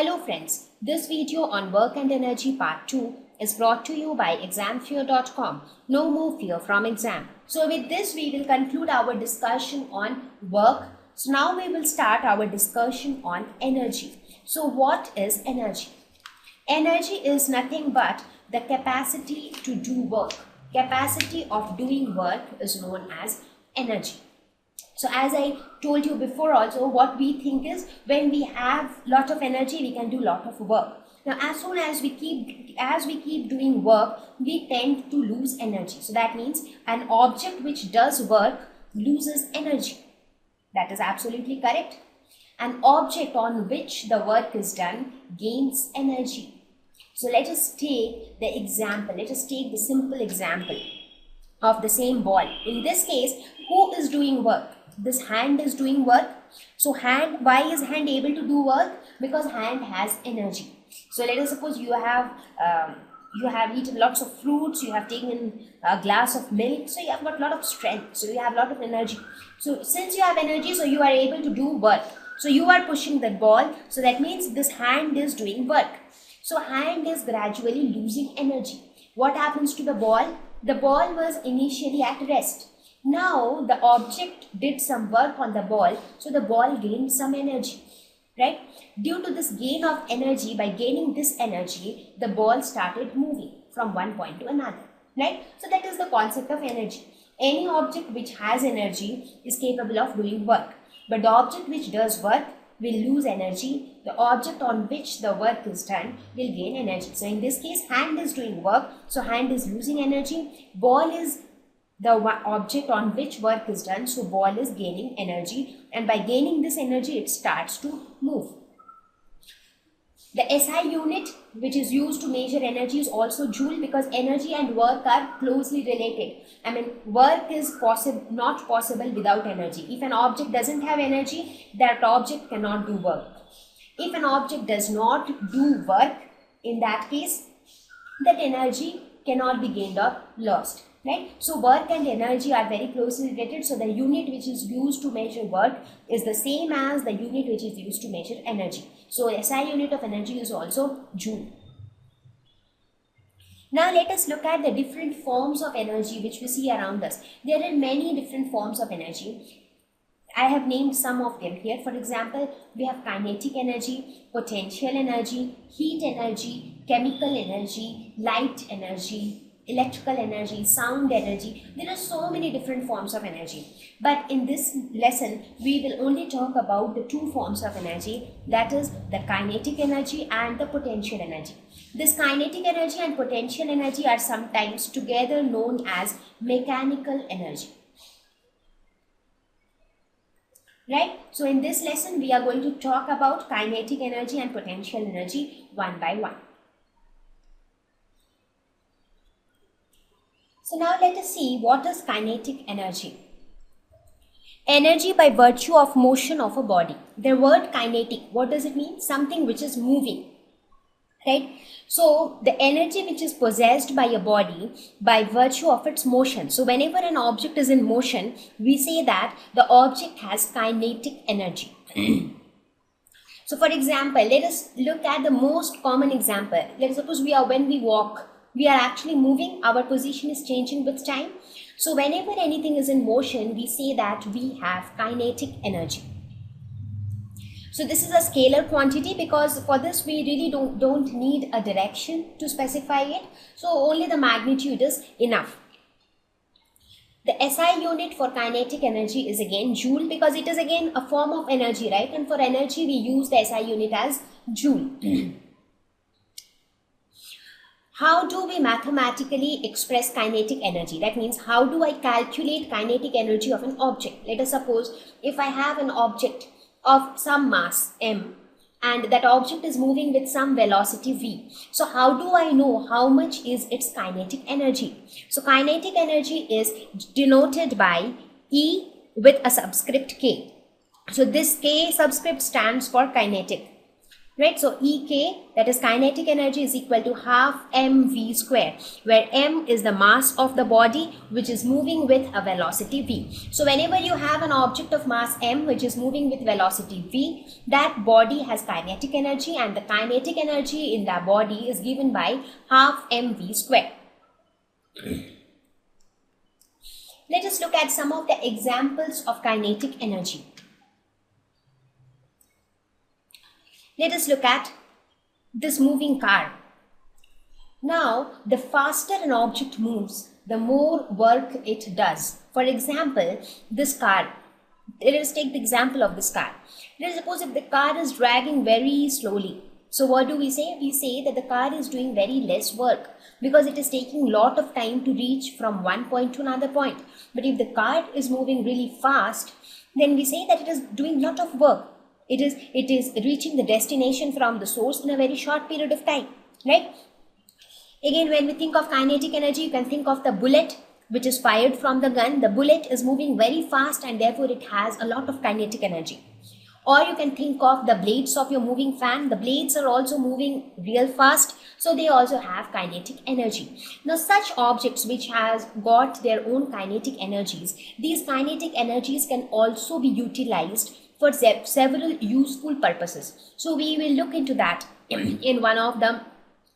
Hello friends, this video on work and energy part 2 is brought to you by examfear.com. No more fear from exam. So with this we will conclude our discussion on work. So now we will start our discussion on energy. So what is energy? Energy is nothing but the capacity to do work. Capacity of doing work is known as energy. So as I told you before also, what we think is when we have lot of energy, we can do lot of work. Now as soon as we keep doing work, we tend to lose energy. So that means an object which does work loses energy. That is absolutely correct. An object on which the work is done gains energy. So let us take the example. Let us take the simple example of the same ball. In this case, who is doing work? This hand is doing work. So why is hand able to do work? Because hand has energy. So let us suppose you have eaten lots of fruits, you have taken a glass of milk, so you have got a lot of strength, so you have a lot of energy. So since you have energy, so you are able to do work. So you are pushing that ball, so that means this hand is doing work. So hand is gradually losing energy. What happens to the ball? The ball was initially at rest. Now the object did some work on the ball, so the ball gained some energy, right? Due to this gain of energy, by gaining this energy, the ball started moving from one point to another, right? So that is the concept of energy. Any object which has energy is capable of doing work, but the object which does work will lose energy. The object on which the work is done will gain energy. So in this case, hand is doing work, so hand is losing energy. Ball is the object on which work is done, so ball is gaining energy, and by gaining this energy it starts to move. The SI unit which is used to measure energy is also joule, because energy and work are closely related. I mean, work is not possible without energy. If an object doesn't have energy, that object cannot do work. If an object does not do work, in that case, that energy cannot be gained or lost. Right? So work and energy are very closely related. So the unit which is used to measure work is the same as the unit which is used to measure energy. So SI unit of energy is also joule. Now let us look at the different forms of energy which we see around us. There are many different forms of energy. I have named some of them here. For example, we have kinetic energy, potential energy, heat energy, chemical energy, light energy, electrical energy, sound energy. There are so many different forms of energy. But in this lesson, we will only talk about the two forms of energy, that is the kinetic energy and the potential energy. This kinetic energy and potential energy are sometimes together known as mechanical energy. Right? So in this lesson, we are going to talk about kinetic energy and potential energy one by one. So now let us see what is kinetic energy. Energy by virtue of motion of a body. The word kinetic, what does it mean? Something which is moving, right? So the energy which is possessed by a body by virtue of its motion. So whenever an object is in motion, we say that the object has kinetic energy. So for example, let us look at the most common example. Let's suppose when we walk, we are actually moving, our position is changing with time. So whenever anything is in motion, we say that we have kinetic energy. So this is a scalar quantity, because for this we really don't need a direction to specify it. So only the magnitude is enough. The SI unit for kinetic energy is again joule, because it is again a form of energy, right? And for energy we use the SI unit as joule. How do we mathematically express kinetic energy? That means, how do I calculate kinetic energy of an object? Let us suppose if I have an object of some mass m, and that object is moving with some velocity v. So how do I know how much is its kinetic energy? So kinetic energy is denoted by E with a subscript k. So this k subscript stands for kinetic. right? So EK, that is kinetic energy, is equal to half mv square, where m is the mass of the body which is moving with a velocity v. So whenever you have an object of mass m which is moving with velocity v, that body has kinetic energy, and the kinetic energy in that body is given by half mv square. Let us look at some of the examples of kinetic energy. Let us look at this moving car. Now, the faster an object moves, the more work it does. For example, this car. Let us take the example of this car. Let us suppose if the car is dragging very slowly. So what do we say? We say that the car is doing very less work because it is taking a lot of time to reach from one point to another point. But if the car is moving really fast, then we say that it is doing a lot of work. It is reaching the destination from the source in a very short period of time, right? Again, when we think of kinetic energy, you can think of the bullet which is fired from the gun. The bullet is moving very fast and therefore it has a lot of kinetic energy. Or you can think of the blades of your moving fan. The blades are also moving real fast, so they also have kinetic energy. Now, such objects which has got their own kinetic energies, these kinetic energies can also be utilized for several useful purposes. So we will look into that in one of the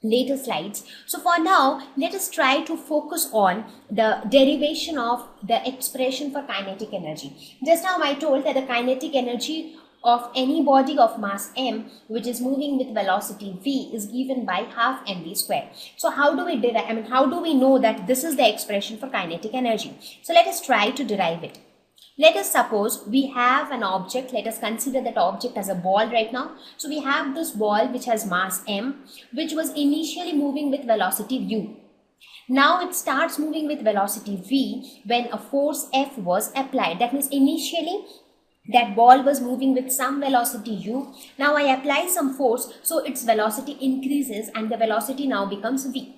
later slides. So for now, let us try to focus on the derivation of the expression for kinetic energy. Just now I told that the kinetic energy of any body of mass m which is moving with velocity v is given by half mv square. So how do we derive, how do we know that this is the expression for kinetic energy? So let us try to derive it. Let us suppose we have an object. Let us consider that object as a ball right now. So we have this ball which has mass m, which was initially moving with velocity u. Now it starts moving with velocity v when a force F was applied. That means initially that ball was moving with some velocity u. Now I apply some force, so its velocity increases and the velocity now becomes v.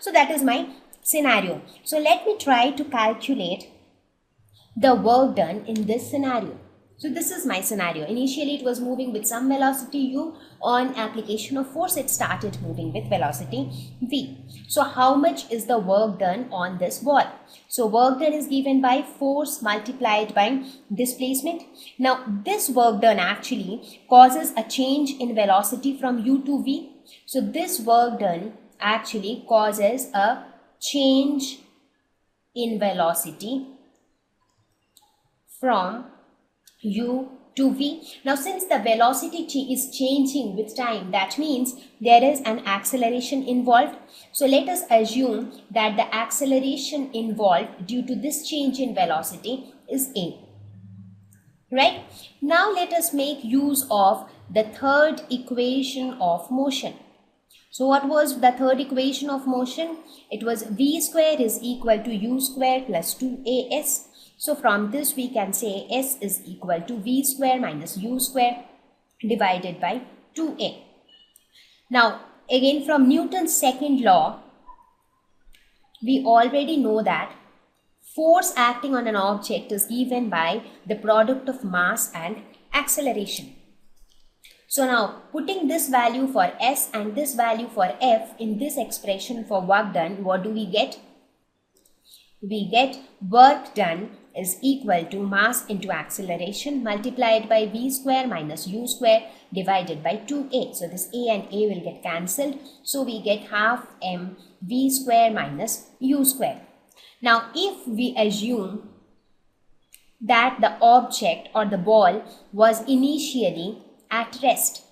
So that is my scenario. So let me try to calculate the work done in this scenario. So this is my scenario. Initially it was moving with some velocity u. On application of force it started moving with velocity v. So how much is the work done on this ball? So work done is given by force multiplied by displacement. Now this work done actually causes a change in velocity from u to v. So this work done actually causes a change in velocity from u to v. Now since the velocity is changing with time, that means there is an acceleration involved. So let us assume that the acceleration involved due to this change in velocity is a. Right? Now let us make use of the third equation of motion. So what was the third equation of motion? It was v square is equal to u square plus 2as. So from this we can say S is equal to v square minus u square divided by 2a. Now again from Newton's second law, we already know that force acting on an object is given by the product of mass and acceleration. So now putting this value for S and this value for F in this expression for work done, what do we get? We get work done is equal to mass into acceleration multiplied by v square minus u square divided by 2a. So this a and a will get cancelled. So we get half m v square minus u square. Now if we assume that the object or the ball was initially at rest.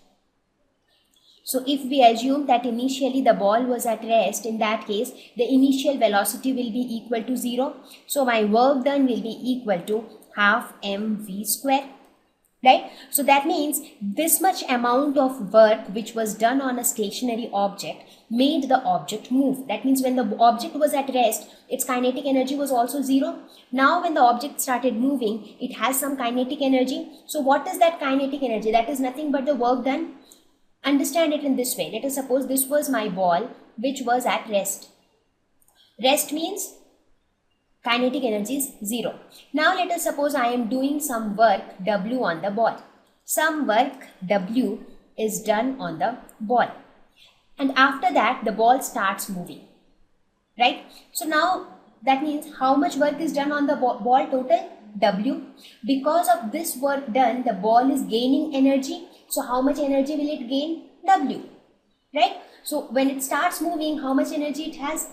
So if we assume that initially the ball was at rest, in that case the initial velocity will be equal to 0. So my work done will be equal to half mv square. Right? So that means this much amount of work which was done on a stationary object made the object move. That means when the object was at rest, its kinetic energy was also 0. Now when the object started moving, it has some kinetic energy. So what is that kinetic energy? That is nothing but the work done. Understand it in this way. Let us suppose this was my ball which was at rest. Rest means kinetic energy is 0. Now let us suppose I am doing some work W on the ball. Some work W is done on the ball. And after that, the ball starts moving, right? So now that means how much work is done on the ball total? W. Because of this work done, the ball is gaining energy. So how much energy will it gain? W, right? So when it starts moving, how much energy it has?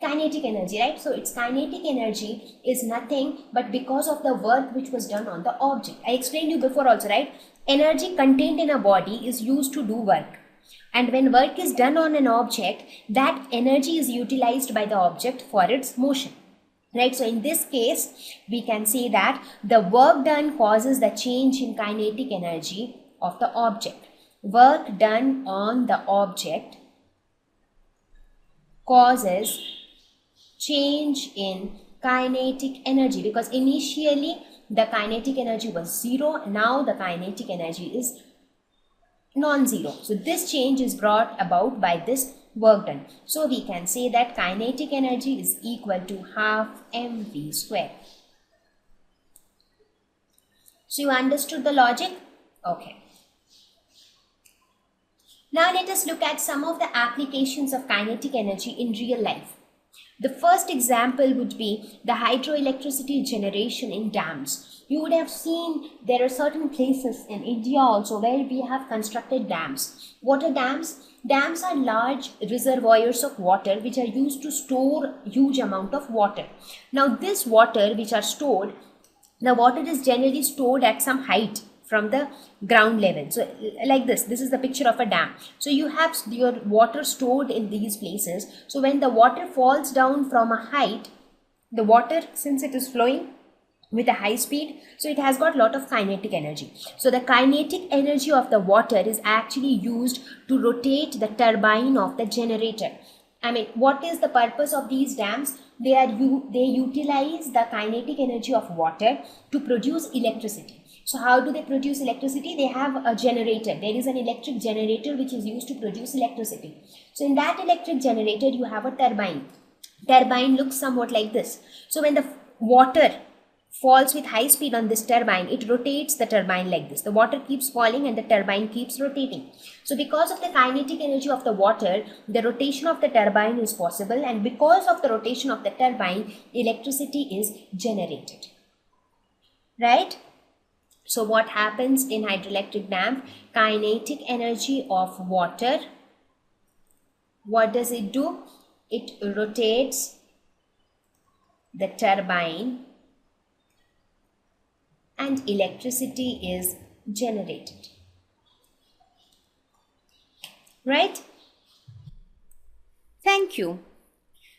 Kinetic energy, right? So its kinetic energy is nothing but because of the work which was done on the object. I explained you before also, right? Energy contained in a body is used to do work. And when work is done on an object, that energy is utilized by the object for its motion. Right, so in this case, we can say that the work done causes the change in kinetic energy of the object. Work done on the object causes change in kinetic energy, because initially the kinetic energy was 0, now the kinetic energy is non-zero. So this change is brought about by this work done. So we can say that kinetic energy is equal to half mv square. So you understood the logic? Okay. Now let us look at some of the applications of kinetic energy in real life. The first example would be the hydroelectricity generation in dams. You would have seen there are certain places in India also where we have constructed dams. Water dams. Dams are large reservoirs of water which are used to store huge amount of water. Now this water which are stored, the water is generally stored at some height from the ground level. So like this is the picture of a dam. So you have your water stored in these places. So when the water falls down from a height, the water, since it is flowing with a high speed, so it has got a lot of kinetic energy. So the kinetic energy of the water is actually used to rotate the turbine of the generator. I mean, what is the purpose of these dams? They utilize the kinetic energy of water to produce electricity. So how do they produce electricity? They have a generator. There is an electric generator which is used to produce electricity. So in that electric generator, you have a turbine. Turbine looks somewhat like this. So when the water falls with high speed on this turbine, it rotates the turbine like this. The water keeps falling and the turbine keeps rotating. So because of the kinetic energy of the water, the rotation of the turbine is possible, and because of the rotation of the turbine, electricity is generated. Right? So what happens in hydroelectric dam? Kinetic energy of water, what does it do? It rotates the turbine and electricity is generated. Right? Thank you.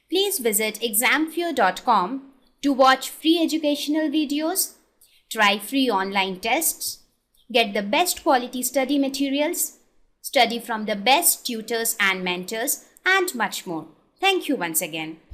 Please visit examfear.com to watch free educational videos, try free online tests, get the best quality study materials, study from the best tutors and mentors, and much more. Thank you once again.